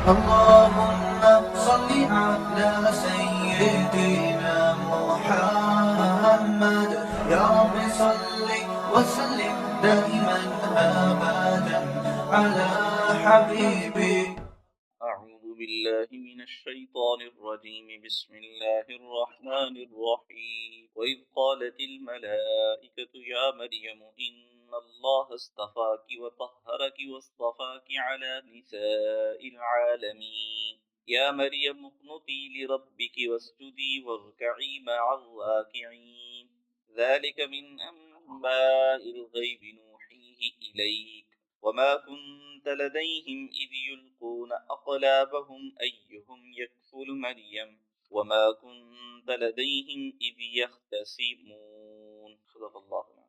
اللهم صل على سيدنا محمد يا رب صل وسلم دائما أبدا على حبيبي. أعوذ بالله من الشيطان الرجيم. بسم الله الرحمن الرحيم. وإذ قالت الملائكة يا مريم إن الله اصطفاك وطهرك واصطفاك على نساء العالمين. يا مريم اقنتي لربك واسجدي واركعي مع الراكعين. ذلك من أنباء الغيب نوحيه إليك وما كنت لديهم إذ يلقون أقلابهم أيهم يكفل مريم وما كنت لديهم إذ يختصمون. صدق اللہ العظیم.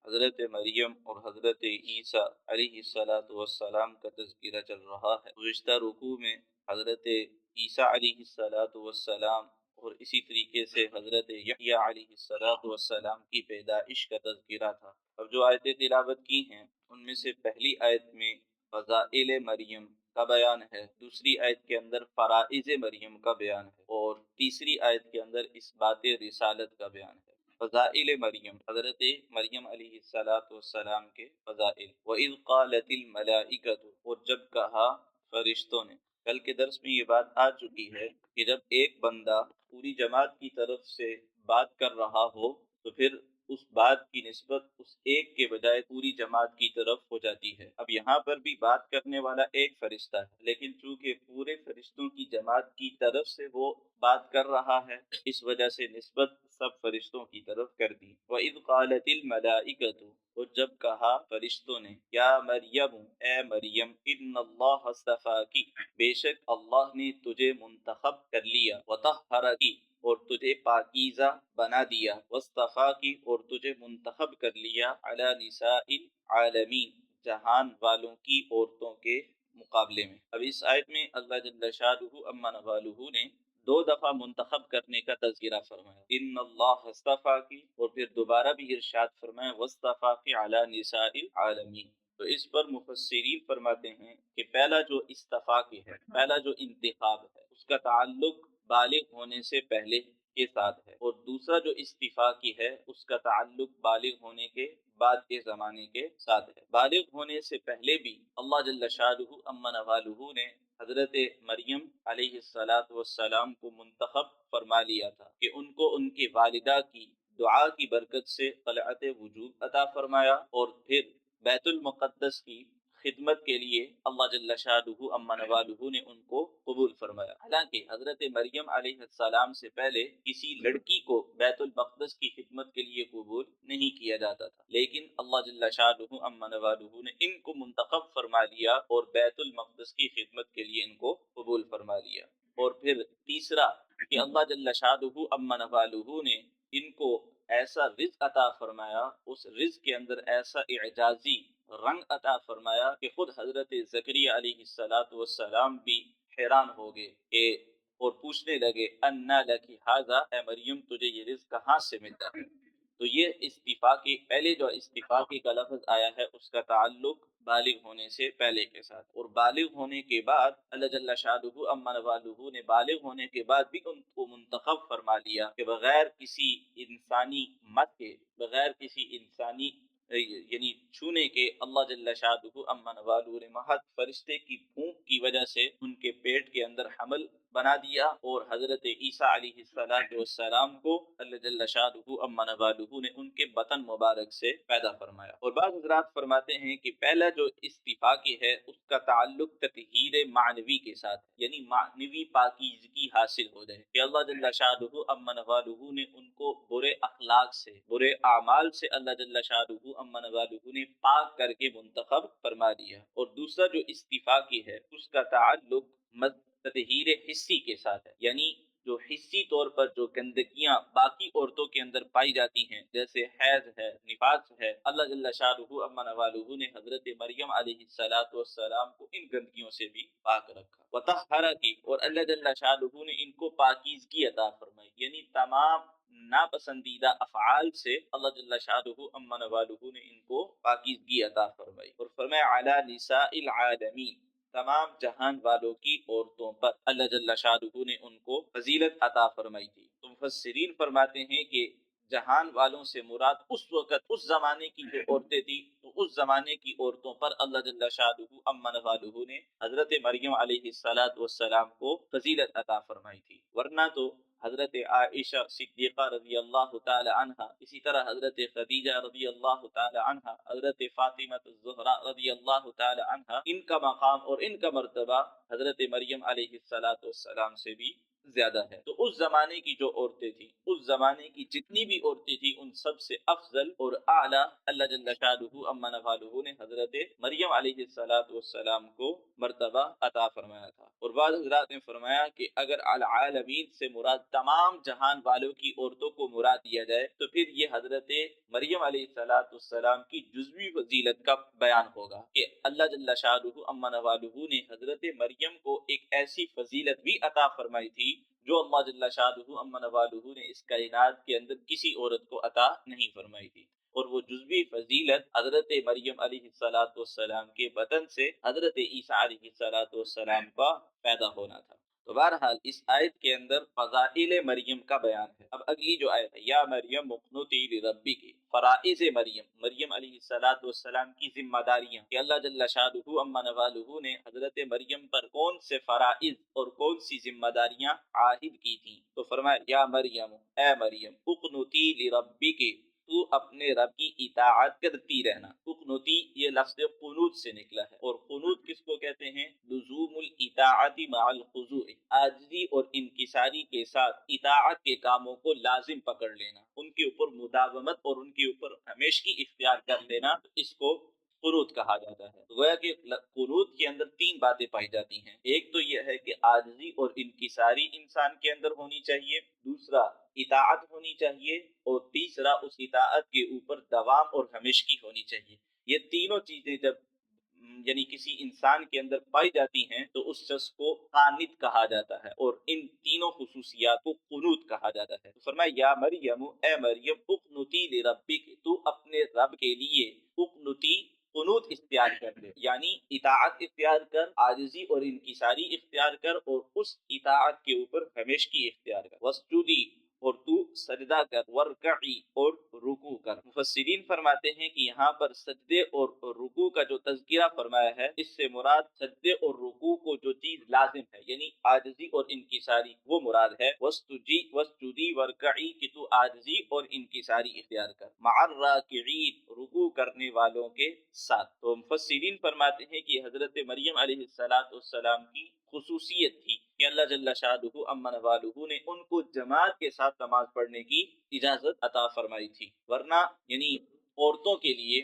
حضرت مریم اور حضرت عیسیٰ علیہ السلام کا تذکرہ چل رہا ہے. گزشتہ رکوع میں حضرت عیسیٰ علیہ السلام اور اسی طریقے سے حضرت یحییٰ علیہ السلام کی پیدائش کا تذکرہ تھا. اب جو آیتیں تلاوت کی ہیں ان میں سے پہلی آیت میں فضائل مریم کا بیان ہے، دوسری آیت کے اندر فرائض مریم کا بیان ہے اور تیسری آیت کے اندر اثبات رسالت کا بیان ہے. فضائل مریم، حضرت مریم علیہ السلام کے فضائل. وَإِذْ قَالَتِ الْمَلَائِكَةُ، اور جب کہا فرشتوں نے. کل کے درس میں یہ بات آ چکی ہے کہ جب ایک بندہ پوری جماعت کی طرف سے بات کر رہا ہو تو پھر اس بات کی نسبت اس ایک کے بجائے پوری جماعت کی طرف ہو جاتی ہے. اب یہاں پر بھی بات کرنے والا ایک فرشتہ ہے، لیکن چونکہ پورے فرشتوں کی جماعت کی طرف سے وہ بات کر رہا ہے اس وجہ سے نسبت سب فرشتوں کی طرف کر دی. وَإِذْ قَالَتِ الْمَلَائِكَةُ، اور جب کہا فرشتوں نے، یا مریم، اے مریم، ان اللہ اصطفاکی، بے شک اللہ نے تجھے منتخب کر لیا، وطہرکی، اور تجھے پاکیزہ بنا دیا، واصطفاکی، اور تجھے منتخب کر لیا، علی نساء العالمین، جہان والوں کی عورتوں کے مقابلے میں. اب اس آیت میں اللہ جل شانہ عما نوالہ نے دو دفعہ منتخب کرنے کا تذکرہ فرمایا، ان اللہ اصطفاکی، اور پھر دوبارہ بھی ارشاد فرمایا واصطفاکی علی نساء العالمین. تو اس پر مفسرین فرماتے ہیں کہ پہلا جو استفاقی ہے، پہلا جو انتخاب ہے، اس کا تعلق بالغ ہونے سے پہلے کے ساتھ ہے، اور دوسرا جو استفاقی ہے اس کا تعلق بالغ ہونے کے بعد کے زمانے کے ساتھ ہے. بالغ ہونے سے پہلے بھی اللہ جل شانہ عما نوالہ نے حضرت مریم علیہ السلام کو منتخب فرما لیا تھا کہ ان کو ان کی والدہ کی دعا کی برکت سے خلعت وجوب عطا فرمایا، اور پھر بیت المقدس کی خدمت کے لیے اللہ جل شانہ عما نوالہ نے ان کو قبول فرمایا. حالانکہ حضرت مریم علیہ السلام سے پہلے کسی لڑکی کو بیت المقدس کی خدمت کے لیے قبول نہیں کیا جاتا تھا، لیکن اللہ جل شانہ عما نوالہ نے ان کو منتخب فرما لیا اور بیت المقدس کی خدمت کے لیے ان کو قبول فرما لیا. اور پھر تیسرا کہ اللہ جل شانہ عما نوالہ نے ان کو ایسا رزق عطا فرمایا، اس رزق کے اندر ایسا اعجازی رنگ عطا فرمایا کہ خود حضرت زکریا علیہ السلام بھی حیران ہو گئے کہ اور پوچھنے لگے انا لکی ھذا، اے مریم تجھے یہ رزق کہاں سے ملتا ہے. تو یہ استفاقی، پہلے جو استفاقی کا لفظ آیا ہے اس کا تعلق بالغ ہونے سے پہلے کے ساتھ، اور بالغ ہونے کے بعد اللہ جل شانہ عما نوالہ نے بالغ ہونے کے بعد بھی ان کو منتخب فرما لیا کہ بغیر کسی انسانی مت کے، بغیر کسی انسانی یعنی چھونے کے، اللہ جل شانہ عما نوالہ نے محض فرشتے کی پھونک کی وجہ سے ان کے پیٹ کے اندر حمل بنا دیا، اور حضرت عیسیٰ علیہ السلام کو اللہ جل شانہ عما نوالہ نے ان کے بطن مبارک سے پیدا فرمایا. اور بعض حضرات فرماتے ہیں کہ پہلا جو استفاقی ہے اس کا تعلق تطہیر معنوی کے ساتھ، یعنی معنوی پاکیزگی حاصل ہو جائے کہ اللہ جل شانہ عما نوالہ نے ان کو برے اخلاق سے، برے اعمال سے اللہ جل شانہ عما نوالہ نے پاک کر کے منتخب فرما دیا. اور دوسرا جو استفاقی ہے اس کا تعلق تطہیر حسی کے ساتھ ہے، یعنی جو حسی طور پر جو گندگیاں باقی عورتوں کے اندر پائی جاتی ہیں جیسے حیض ہے، نفاس ہے، اللہ جل شانہ عما نوالہ نے حضرت مریم علیہ السلام کو ان گندگیوں سے بھی پاک رکھا. وطہرکی، اور اللہ جل شانہ نے ان کو پاکیزگی عطا فرمائی، یعنی تمام ناپسندیدہ افعال سے اللہ جل شانہ عما نوالہ نے ان کو پاکیزگی عطا فرمائی. اور فرمایا علی نساء العالمین، تمام جہان والوں کی عورتوں پر اللہ جل شانہ نے ان کو فضیلت عطا فرمائی تھی۔ تو مفسرین فرماتے ہیں کہ جہان والوں سے مراد اس وقت اس زمانے کی جو عورتیں تھی، تو اس زمانے کی عورتوں پر اللہ جل شانہ امن والہ نے حضرت مریم علیہ السلام کو فضیلت عطا فرمائی تھی، ورنہ تو حضرت عائشہ صدیقہ رضی اللہ تعالی عنہا، اسی طرح حضرت خدیجہ رضی اللہ تعالی عنہا، حضرت فاطمہ الزہرا رضی اللہ تعالی عنہا، ان کا مقام اور ان کا مرتبہ حضرت مریم علیہ السلام سے بھی زیادہ ہے۔ تو اس زمانے کی جو عورتیں تھیں، اس زمانے کی جتنی بھی عورتیں تھیں، ان سب سے افضل اور اعلیٰ اللہ جل شانہ امن والہ نے حضرت مریم علیہ السلام کو مرتبہ عطا فرمایا تھا۔ اور بعض حضرات نے فرمایا کہ اگر العالمین سے مراد تمام جہان والوں کی عورتوں کو مراد دیا جائے تو پھر یہ حضرت مریم علیہ السلام کی جزوی فضیلت کا بیان ہوگا کہ اللہ جل شانہ امن والہ نے حضرت مریم کو ایک ایسی فضیلت بھی عطا فرمائی تھی جو اللہ جل شانہ امن والہ نے اس کائنات کے اندر کسی عورت کو عطا نہیں فرمائی تھی، اور وہ جزوی فضیلت حضرت مریم علیہ السلام کے بدن سے حضرت عیسیٰ علیہ السلام کا پیدا ہونا تھا۔ تو بہرحال اس آیت کے اندر فضائل مریم کا بیان ہے۔ اب اگلی جو آیت ہے، یا مریم اقنتی لربک، فرائض مریم علیہ السلام کی ذمہ داریاں کہ اللہ جل شانہ امن والہ نے حضرت مریم پر کون سے فرائض اور کون سی ذمہ داریاں عائد کی تھیں۔ تو فرمایا یا مریم، اے مریم، اقنتی لربک، تو اپنے رب کی اطاعت کرتی رہنا۔ اقنتی یہ لفظ قنوت سے نکلا ہے، اور قنوت کس کو کہتے ہیں؟ لزوم الاطاعت مع الخضوع، عاجزی اور انکساری کے ساتھ اطاعت کے کاموں کو لازم پکڑ لینا، ان کے اوپر مداومت اور ان کے اوپر ہمیشگی اختیار کر لینا، اس کو قنوت کہا جاتا ہے۔ گویا کہ قنوت کے اندر تین باتیں پائی جاتی ہیں۔ ایک تو یہ ہے کہ عاجزی اور انکساری انسان کے اندر ہونی چاہیے، دوسرا اطاعت ہونی چاہیے، اور تیسرا اس اطاعت کے اوپر دوام اور ہمیشگی ہونی چاہیے۔ یہ تینوں چیزیں جب یعنی کسی انسان کے اندر پائی جاتی ہیں تو اس شخص کو قانت کہا جاتا ہے، اور ان تینوں خصوصیات کو قنوت کہا جاتا ہے۔ فرمایا یا مریم، اے مریم، اقنتی لربک، تو اپنے رب کے لیے اقنتی قنوت اختیار کر لے، یعنی اطاعت اختیار کر، عاجزی اور انکساری اختیار کر، اور اس اطاعت کے اوپر ہمیشگی اختیار کر۔ وسجدی، اور تو سجدہ کر، ورکعی، اور رکوع کر۔ مفسرین فرماتے ہیں کہ یہاں پر سجدے اور رکوع کا جو تذکرہ فرمایا ہے، اس سے مراد سجدے اور رکوع کو جو چیز لازم ہے یعنی عاجزی اور انکساری، وہ مراد ہے۔ وسجدی ورکعی، کہ تو عاجزی اور انکساری اختیار کر، مع الراکعین، رکوع کرنے والوں کے ساتھ۔ تو مفسرین فرماتے ہیں کہ حضرت مریم علیہ السلام کی خصوصیت تھی کہ اللہ جل شانہ امن والہ نے ان کو جماعت کے ساتھ نماز پڑھنے کی اجازت عطا فرمائی تھی، ورنہ یعنی عورتوں کے لیے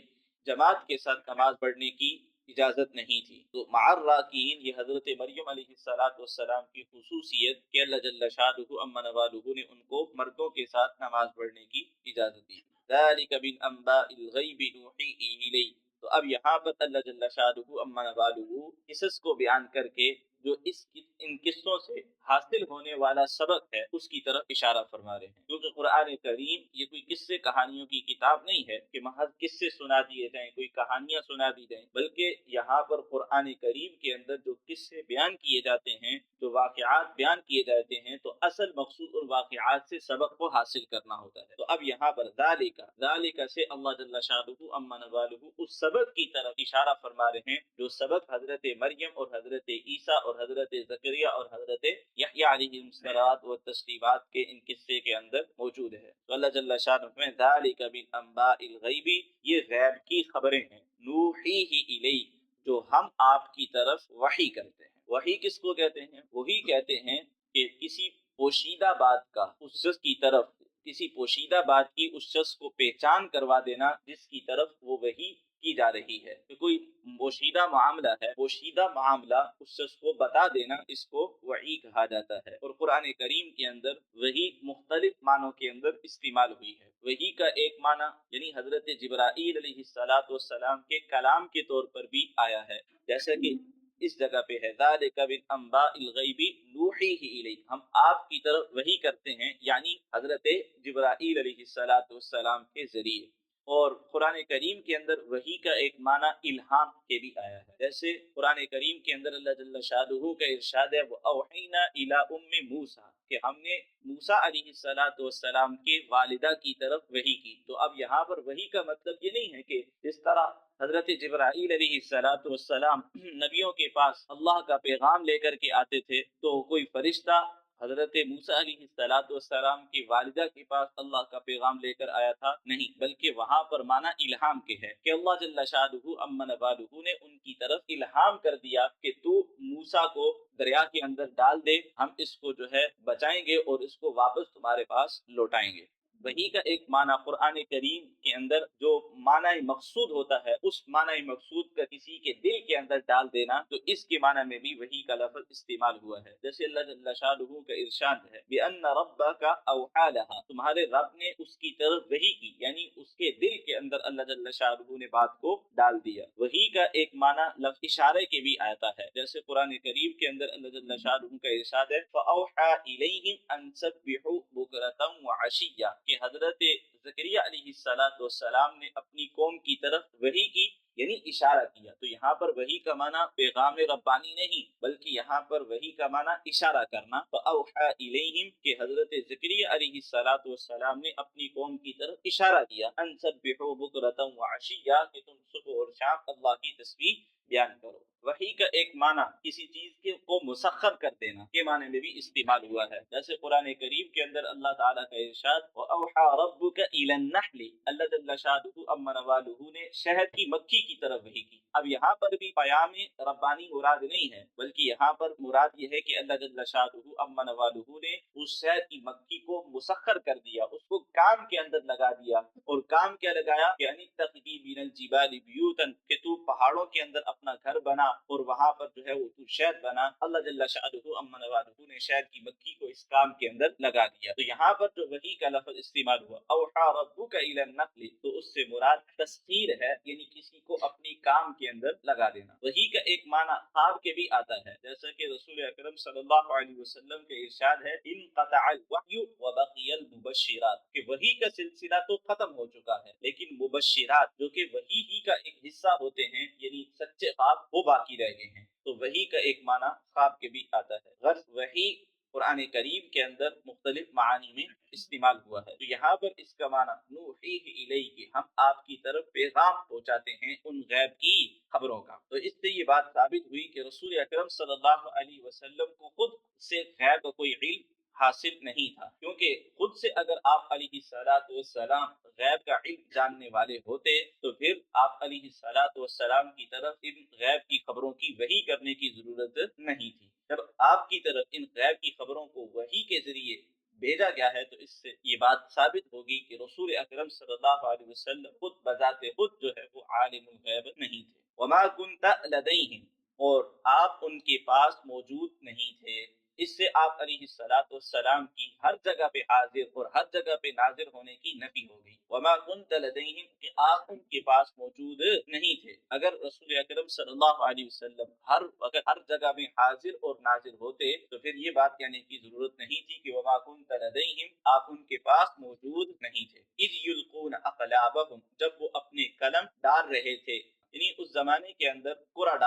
جماعت کے ساتھ نماز پڑھنے کی اجازت نہیں تھی۔ تو مع الراکعین، یہ حضرت مریم علیہ السلام کی خصوصیت کہ اللہ جل شانہ امن والہ نے ان کو مردوں کے ساتھ نماز پڑھنے کی اجازت دی۔ ذالک من انباء الغیب نوحیہ الیک، تو اب یہاں پر اللہ جل شانہ امن والہ قصص کو بیان کر کے جو ان قصوں سے حاصل ہونے والا سبق ہے اس کی طرف اشارہ فرما رہے ہیں، کیونکہ قرآن کریم یہ کوئی قصے کہانیوں کی کتاب نہیں ہے کہ محض قصے سنا دیے جائیں، کوئی کہانیاں سنا دی جائیں، بلکہ یہاں پر قرآن کریم کے اندر جو قصے بیان کیے جاتے ہیں، جو واقعات بیان کیے جاتے ہیں، تو اصل مقصود ان واقعات سے سبق کو حاصل کرنا ہوتا ہے۔ تو اب یہاں پر ذالک سے اللہ جل شانہ امن والہ اس سبق کی طرف اشارہ فرما رہے ہیں جو سبق حضرت مریم اور حضرت عیسیٰ اور حضرت زکریا اور حضرت یحییٰ علیہ الصلوۃ والتسلیمات کے ان قصے کے اندر موجود ہے۔ تو اللہ جل شانہ میں ذالک من انباء الغیب، یہ غیب کی خبریں ہیں، نوحیہ الیک، جو ہم آپ کی طرف وحی کرتے ہیں۔ وحی کس کو کہتے ہیں؟ وہی کہتے ہیں کہ کسی پوشیدہ بات کا اس شخص کی طرف، کسی پوشیدہ بات کی اس شخص کو پہچان کروا دینا جس کی طرف وہ وحی کی جا رہی ہے۔ کہ کوئی پوشیدہ معاملہ ہے، پوشیدہ معاملہ اس شخص کو بتا دینا، اس کو وحی کہا جاتا ہے۔ اور قرآن کریم کے اندر وحی مختلف معنوں کے اندر استعمال ہوئی ہے۔ وحی کا ایک معنی یعنی حضرت جبرائیل علیہ السلام کے کلام کے طور پر بھی آیا ہے، جیسا کہ اس جگہ پہ ہے ذالک من انباء الغیب نوحیہ الیک، ہم آپ کی طرف وحی کرتے ہیں، یعنی حضرت جبرائیل علیہ السلام کے ذریعے۔ اور قرآن کریم کے اندر وحی کا ایک معنی الہام کے بھی آیا ہے، جیسے قرآن کریم کے اندر اللہ جل شانہ کا ارشاد ہے وَأَوْحَيْنَا إِلَىٰ أُمِّ مُوسَىٰ کہ ہم نے موسیٰ علیہ السلام کے والدہ کی طرف وحی کی۔ تو اب یہاں پر وحی کا مطلب یہ نہیں ہے کہ جس طرح حضرت جبرائیل علیہ السلام نبیوں کے پاس اللہ کا پیغام لے کر کے آتے تھے، تو کوئی فرشتہ حضرت موسیٰ علیہ السلام کی والدہ کے پاس اللہ کا پیغام لے کر آیا تھا، نہیں، بلکہ وہاں پر معنی الہام کے ہے کہ اللہ جل شانہ عما نوالہ نے ان کی طرف الہام کر دیا کہ تو موسیٰ کو دریا کے اندر ڈال دے، ہم اس کو جو ہے بچائیں گے اور اس کو واپس تمہارے پاس لوٹائیں گے۔ وحی کا ایک معنی قرآن کریم کے اندر جو معنی مقصود ہوتا ہے، اس معنی مقصود کا کسی کے دل کے اندر ڈال دینا، تو اس کے معنی میں بھی وحی کا لفظ استعمال ہوا ہے، جیسے اللہ جل شانہ کا ارشاد ہے بِأَنَّ رَبَّكَ أَوْحَىٰ لَهَا، تمہارے رب نے اس کی طرف وحی کی، یعنی اس کے دل کے اندر اللہ جل شانہ نے بات کو ڈال دیا۔ وحی کا ایک معنی لفظ اشارے کے بھی آتا ہے، جیسے قرآن کریم کے اندر اللہ جل شانہ کا ارشاد ہے فَأَوْحَىٰ إِلَيْهِمْ أَن سَبِّحُوا بُكْرَةً وَعَشِيًّا کہ حضرت زکریا علیہ السلام نے اپنی قوم کی طرف وحی کی، یعنی اشارہ کیا۔ تو یہاں پر وحی کا معنی پیغام ربانی نہیں، بلکہ یہاں پر وحی کا معنی اشارہ کرنا۔ فَأَوْحَىٰ إِلَيْهِمْ کہ حضرت زکریا علیہ السلام نے اپنی قوم کی طرف اشارہ کیا أَن سَبِّحُوا بُكْرَةً وَعَشِيًّا کہ تم صبح اور شام اللہ کی تسبیح بیان کرو۔ وحی کا ایک معنی کسی چیز کو مسخر کر دینا کے معنی میں بھی استعمال ہوا ہے، جیسے قرآن کریم کے اندر اللہ تعالیٰ کا ارشاد وَأَوْحَىٰ رَبُّكَ إِلَى النَّحْلِ اللہ جل شانہ عما نوالہ نے شہد کی مکھی کی طرف وحی کی۔ اب یہاں پر بھی پیام ربانی مراد نہیں ہے، بلکہ یہاں پر مراد یہ ہے کہ اللہ جل شانہ عما نوالہ نے اس شہد کی مکھی کو مسخر کر دیا، اس کو کام کے اندر لگا دیا، اور کام کیا لگایا یعنی تقدی من الجبال بیوتن کہ تو پہاڑوں کے اندر اپنا گھر بنا اور وہاں پر جو ہے وہ تو شہد بنا۔ اللہ جل شانہ عما نوالہ نے شہد کی مکھی کو اس کام کے اندر لگا دیا۔ تو یہاں پر جو وحی کا لفظ استعمال ہوا اوحا ربک الی النحل، تو اس سے مراد تسخیر ہے، یعنی کسی کو اپنی کام کے اندر لگا دینا۔ وحی کا ایک معنی خواب کے بھی آتا ہے، جیسا کہ رسول اکرم صلی اللہ علیہ وسلم کے ارشاد ہے انقطع الوحی وبقی المبشرات کہ وحی کا سلسلہ تو ختم ہو چکا ہے، لیکن مبشرات جو کہ وحی ہی کا ایک حصہ ہوتے ہیں، یعنی سچے خواب، وہ باقی رہ گئے ہیں۔ تو وحی کا ایک معنی خواب کے بھی آتا ہے۔ غرض وحی قرآن کریم کے اندر مختلف معانی میں استعمال ہوا ہے۔ تو یہاں پر اس کا معنی نوحیہ الیک، ہم آپ کی طرف پیغام پہنچاتے ہیں ان غیب کی خبروں کا۔ تو اس سے یہ بات ثابت ہوئی کہ رسول اکرم صلی اللہ علیہ وسلم کو خود سے غیب کا کوئی علم حاصل نہیں تھا، کیونکہ خود سے اگر آپ علیہ السلام غیب کا علم جاننے والے ہوتے تو پھر آپ علیہ السلام کی طرف ان غیب کی خبروں کی وحی کرنے کی ضرورت نہیں تھی۔ جب آپ کی طرف ان غیب کی خبروں کو وحی کے ذریعے بھیجا گیا ہے، تو اس سے یہ بات ثابت ہوگی کہ رسول اکرم صلی اللہ علیہ وسلم خود بذات خود جو ہے وہ عالم الغیب نہیں تھے۔ وما كنت لديهم، اور آپ ان کے پاس موجود نہیں تھے۔ اس سے آپ علیہ السلام کی ہر جگہ پہ حاضر اور ہر جگہ پہ ناظر ہونے کی نفی ہو گئی۔ وما كنت لديهم کہ آپ ان کے پاس موجود نہیں تھے۔ اگر رسول اکرم صلی اللہ علیہ وسلم ہر جگہ میں حاضر اور ناظر ہوتے تو پھر یہ بات کہنے کی ضرورت نہیں تھی کہ وما كنت لديهم آپ ان کے پاس موجود نہیں تھے۔ اذ يلقون اقلابهم جب وہ اپنے قلم ڈال رہے تھے، یعنی اس زمانے کے اندر قرآن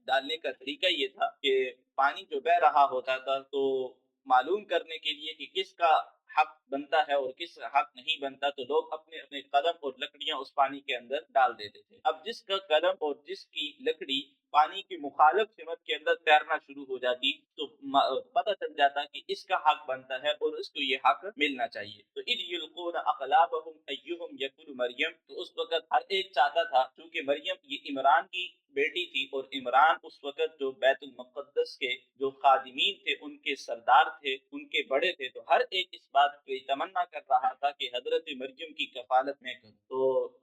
ڈالنے کا طریقہ یہ تھا کہ پانی جو بہ رہا ہوتا تھا تو معلوم کرنے کے لیے کہ کس کا حق بنتا ہے اور کس کا حق نہیں بنتا، تو لوگ اپنے اپنے قلم اور لکڑیاں اس پانی کے اندر ڈال دیتے تھے۔ اب جس کا قلم اور جس کی لکڑی پانی کی مخالف سمت کے اندر تیرنا شروع ہو جاتی تو پتہ چل جاتا کہ اس کا حق بنتا ہے اور اس کو یہ حق ملنا چاہیے۔ تو اذ یلقون اقلابهم ایہم یقول مریم، تو اس وقت ہر ایک چاہتا تھا، چونکہ مریم یہ عمران کی بیٹی تھی اور عمران اس وقت جو بیت المقدس کے جو خادمین تھے، ان کے سردار تھے، ان کے بڑے تھے، تو ہر ایک اس بات کی تمنا کر رہا تھا کہ حضرت مریم کی کفالت میں کروں۔ تو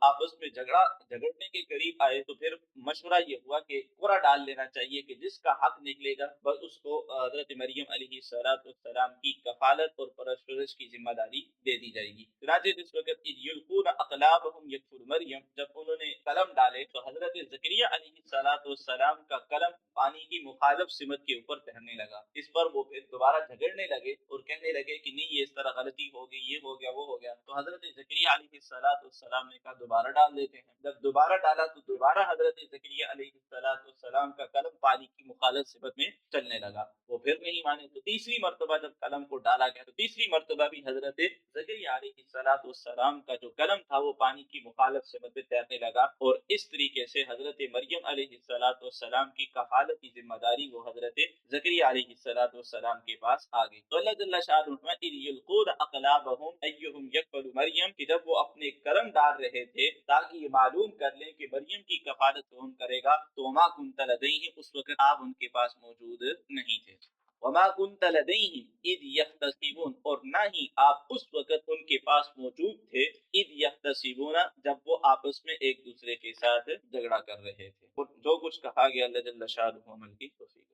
آپس میں جھگڑنے کے قریب آئے تو پھر مشورہ یہ ہوا کہ قرعہ ڈال لینا چاہیے کہ جس کا حق نکلے گا بس اس کو حضرت مریم علیہ السلام کی کفالت اور پرورش کی ذمہ داری دے دی جائے گی۔ چنانچہ جس وقت اذ یلقون اقلابهم یکفر مریم، جب انہوں نے قلم ڈالے تو حضرت زکریا علیہ السلام کا قلم پانی کی مخالف سمت کے اوپر تیرنے لگا۔ اس پر وہ پھر دوبارہ جھگڑنے لگے اور کہنے لگے کہ نہیں یہ اس طرح غلطی ہو گئی، یہ ہو گیا وہ ہو گیا۔ تو حضرت زکریا علیہ السلام نے کہا دوبارہ ڈال دیتے ہیں۔ جب دوبارہ ڈالا تو دوبارہ حضرت زکریا علیہ السلام کا قلم پانی کی مخالف صفت میں چلنے لگا، وہ پھر نہیں مانے۔ تو تیسری مرتبہ جب قلم کو ڈالا گیا تو تیسری مرتبہ بھی حضرت زکریا علیہ السلام کا جو قلم تھا وہ پانی کی مخالف صفت میں تیرنے لگا، اور اس طریقے سے حضرت مریم علیہ السلام کی کفالت کی ذمہ داری وہ حضرت زکریا علیہ السلام کے پاس آ گئی۔ تو اللہ جل شانہ اذ یلقون اقلامہم ایہم یکفل مریم، کہ جب وہ اپنے قلم ڈال رہے تھے تاکہ یہ معلوم کر لیں کہ مریم کی کفالت کون کرے گا، تو وما کنت لدیہم، اس وقت آپ ان کے پاس موجود نہیں تھے۔ وما کنت لدیہم اذ یختصمون، اور نہ ہی آپ اس وقت ان کے پاس موجود تھے اذ یختصمون، جب وہ آپس میں ایک دوسرے کے ساتھ جھگڑا کر رہے تھے۔ اور جو کچھ کہا گیا اللہ جل شانہ عمل کی توفیق